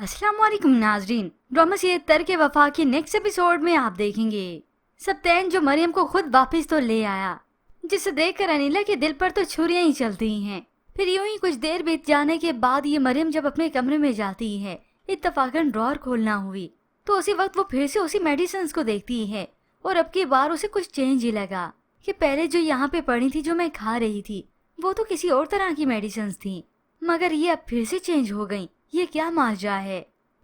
अस्सलाम वालेकुम नाजरीन। ड्रामा सीरीज तर्क वफा के नेक्स्ट एपिसोड में आप देखेंगे सप्तैन जो मरियम को खुद वापस तो ले आया, जिसे देखकर अनिला के दिल पर तो छुरियां ही चलती हैं। फिर यूं ही कुछ देर बीत जाने के बाद ये मरियम जब अपने कमरे में जाती है, इत्तफाकन ड्रॉर खोलना हुई तो उसी वक्त वो फिर से उसी मेडिसिन को देखती है और अब की बार उसे कुछ चेंज ही लगा कि पहले जो यहाँ पे पड़ी थी, जो मैं खा रही थी, वो तो किसी और तरह की मेडिसिन थी, मगर ये अब फिर से चेंज हो गई। ये क्या माजरा है?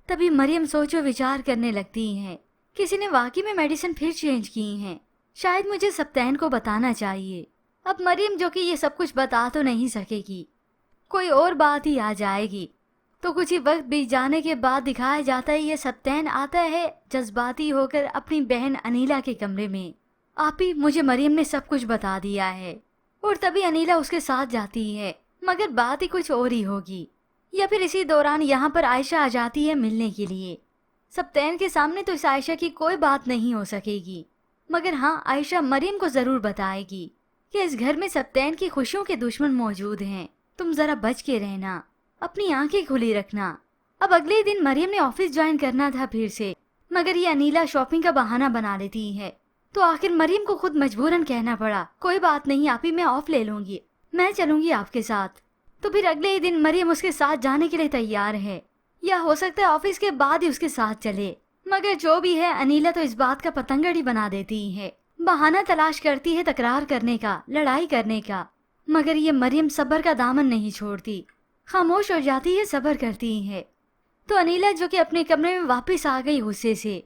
तभी मरियम सोचो विचार करने लगती हैं, किसी ने वाकई में मेडिसिन फिर चेंज की हैं। शायद मुझे सप्तैन को बताना चाहिए। अब मरियम जो कि ये सब कुछ बता तो नहीं सकेगी, कोई और बात ही आ जाएगी। तो कुछ ही वक्त बीत जाने के बाद दिखाया जाता है ये सप्तैन आता है जज्बाती होकर अपनी बहन अनीला के कमरे में। आपी, मुझे मरियम ने सब कुछ बता दिया है। और तभी अनीला उसके साथ जाती है, मगर बात ही कुछ और ही होगी। या फिर इसी दौरान यहाँ पर आयशा आ जाती है मिलने के लिए। सप्तैन के सामने तो इस आयशा की कोई बात नहीं हो सकेगी, मगर हाँ, आयशा मरियम को जरूर बताएगी कि इस घर में सप्तैन की खुशियों के दुश्मन मौजूद हैं। तुम जरा बच के रहना, अपनी आंखें खुली रखना। अब अगले दिन मरियम ने ऑफिस ज्वाइन करना था फिर से, मगर ये अनीला शॉपिंग का बहाना बना लेती है। तो आखिर मरियम को खुद मजबूरन कहना पड़ा, कोई बात नहीं आपी, मैं ऑफ ले लूंगी, मैं चलूंगी आपके साथ। तो फिर अगले ही दिन मरियम उसके साथ जाने के लिए तैयार है, या हो सकता है ऑफिस के बाद ही उसके साथ चले। मगर जो भी है, अनीला तो इस बात का पतंगड़ ही बना देती है, बहाना तलाश करती है तकरार करने का, लड़ाई करने का। मगर ये मरियम सब्र का दामन नहीं छोड़ती, खामोश हो जाती है, सब्र करती है। तो अनीला जो कि अपने कमरे में वापस आ गई गुस्से से,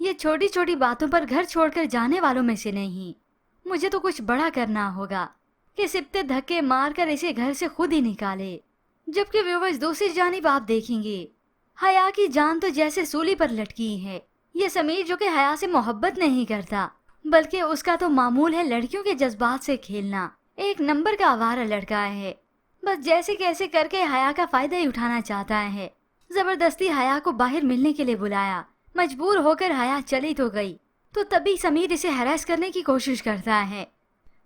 ये छोटी छोटी बातों पर घर छोड़कर जाने वालों में से नहीं। मुझे तो कुछ बड़ा करना होगा कि सिप्ते धक्के मारकर इसे घर से खुद ही निकाले। जबकि व्यूवर्स दूसरी जानिब आप देखेंगे, हया की जान तो जैसे सूली पर लटकी है। ये समीर जो कि हया से मोहब्बत नहीं करता, बल्कि उसका तो मामूल है लड़कियों के जज्बात से खेलना। एक नंबर का आवारा लड़का है, बस जैसे कैसे करके हया का फायदा ही उठाना चाहता है। जबरदस्ती हया को बाहर मिलने के लिए बुलाया, मजबूर होकर हया चली तो गई। तो तभी समीर इसे हैरेस करने की कोशिश करता है।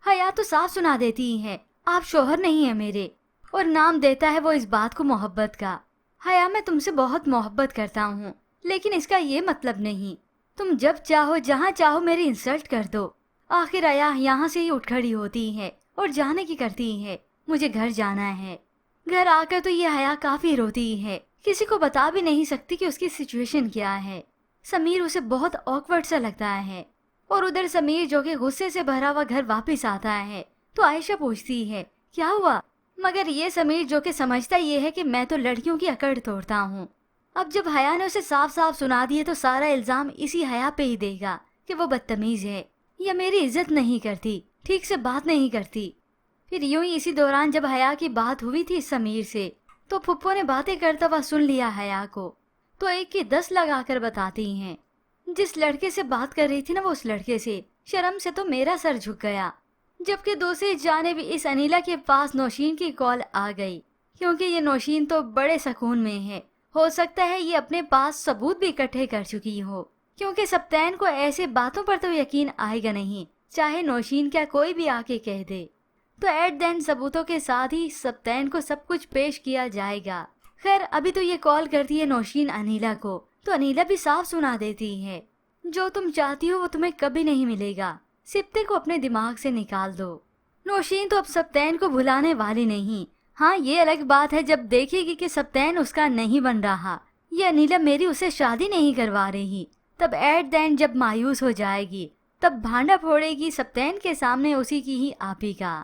हया तो साफ सुना देती है, आप शोहर नहीं है मेरे, और नाम देता है वो इस बात को मोहब्बत का। हया, मैं तुमसे बहुत मोहब्बत करता हूँ, लेकिन इसका ये मतलब नहीं तुम जब चाहो जहाँ चाहो मेरी इंसल्ट कर दो। आखिर हया यहाँ से ही उठ खड़ी होती है और जाने की करती है, मुझे घर जाना है। घर आकर तो ये हया काफी रोती है, किसी को बता भी नहीं सकती कि उसकी सिचुएशन क्या है। समीर उसे बहुत ऑकवर्ड सा लगता है। और उधर समीर जो कि गुस्से से भरा हुआ घर वापस आता है तो आयशा पूछती है क्या हुआ, मगर ये समीर जो कि समझता ये है कि मैं तो लड़कियों की अकड़ तोड़ता हूँ। अब जब हया ने उसे साफ साफ सुना दिए तो सारा इल्जाम इसी हया पे ही देगा कि वो बदतमीज है या मेरी इज्जत नहीं करती, ठीक से बात नहीं करती। फिर यूं ही इसी दौरान जब हया की बात हुई थी समीर से, तो फुप्पो ने बातें करता हुआ सुन लिया हया को, तो एक की 10 लगाकर बताती हैं। जिस लड़के से बात कर रही थी ना, वो उस लड़के से शर्म से तो मेरा सर झुक गया। जबकि दूसरी जानिब इस अनीला के पास नौशीन की कॉल आ गई, क्योंकि ये नौशीन तो बड़े सुकून में है। हो सकता है ये अपने पास सबूत भी इकट्ठे कर चुकी हो, क्योंकि सप्तैन को ऐसे बातों पर तो यकीन आएगा नहीं, चाहे नौशीन क्या कोई भी आके कह दे। तो एट द एंड सबूतों के साथ ही सप्तैन को सब कुछ पेश किया जाएगा। खैर अभी तो ये कॉल करती है नौशीन अनीला को, तो अनीला भी साफ सुना देती है, जो तुम चाहती हो वो तुम्हें कभी नहीं मिलेगा, सिप्ते को अपने दिमाग से निकाल दो। नौशीन तो अब सप्तैन को भुलाने वाली नहीं। हाँ, ये अलग बात है जब देखेगी कि सप्तैन उसका नहीं बन रहा, ये अनीला मेरी उसे शादी नहीं करवा रही, तब एट द एंड जब मायूस हो जाएगी, तब भांडा फोड़ेगी सप्तैन के सामने उसी की ही आपी का।